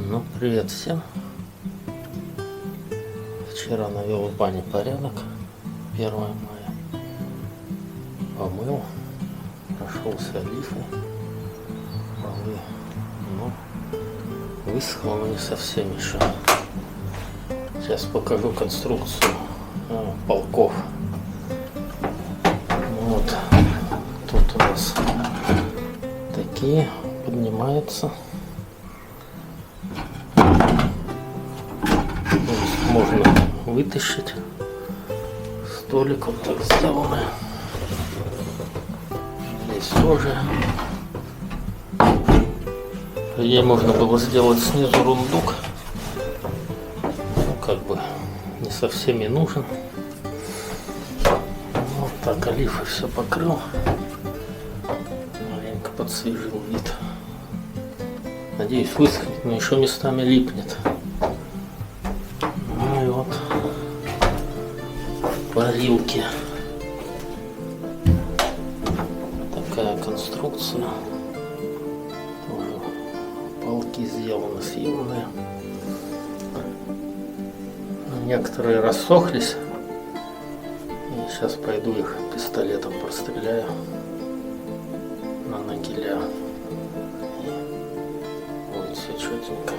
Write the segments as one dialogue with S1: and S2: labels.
S1: Ну, привет всем. Вчера навел в бане порядок. 1 мая. Помыл. Прошелся лифой. Полы. Ну, высохло, но не совсем еще. Сейчас покажу конструкцию полков. Вот. Тут у нас такие поднимаются. Можно вытащить. Столик вот так сделанный. Здесь тоже. Ей можно было сделать снизу рундук. Ну, как бы не совсем и нужен. Вот так олифой все покрыл. Маленько подсвежил вид. Надеюсь, высохнет, но еще местами липнет. Ну и вот парилки. Такая конструкция. Тоже полки сделаны съемные. Некоторые рассохлись. И сейчас пойду их пистолетом простреляю на нагиля. И будет все четенько.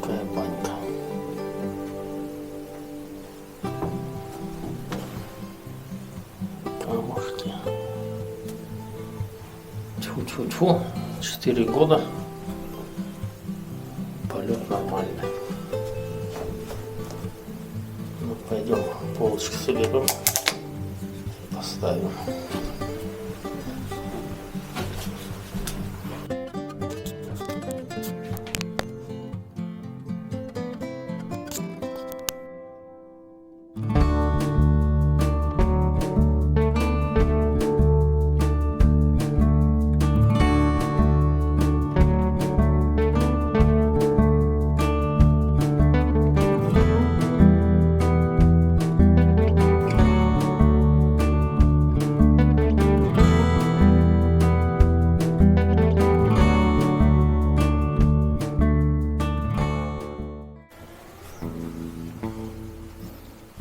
S1: Такая банька. Камушки. Тьфу-тьфу-тьфу. 4 года. Полет нормальный. Ну, пойдем полочки соберем. Поставим.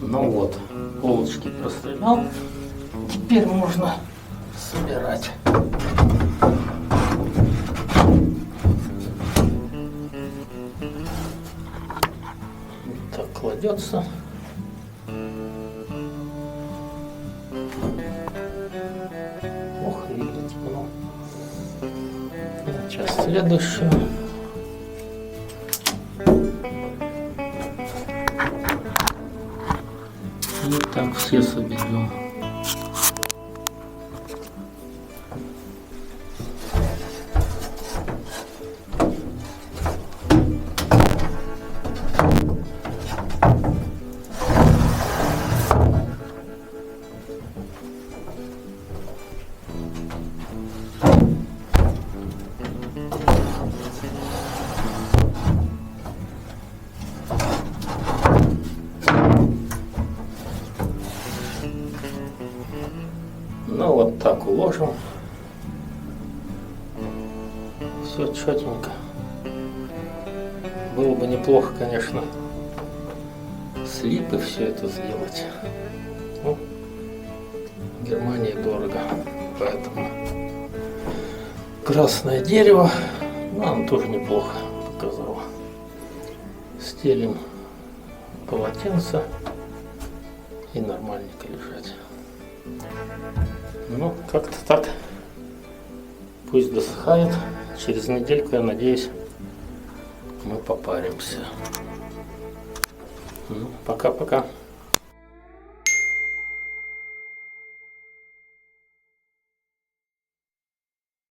S1: Ну вот, полочки прострелял. Теперь можно собирать. Так кладется. Ох, видно темно. Сейчас следующую. И так все соберем. Ну вот так уложим. Все четенько. Было бы неплохо, конечно, с липы все это сделать. Ну, в Германии дорого, поэтому красное дерево, ну, оно тоже неплохо показало. Стелим полотенце и нормальненько лежать. Ну, как-то так. Пусть досыхает. Через недельку, я надеюсь, мы попаримся. Ну, пока-пока.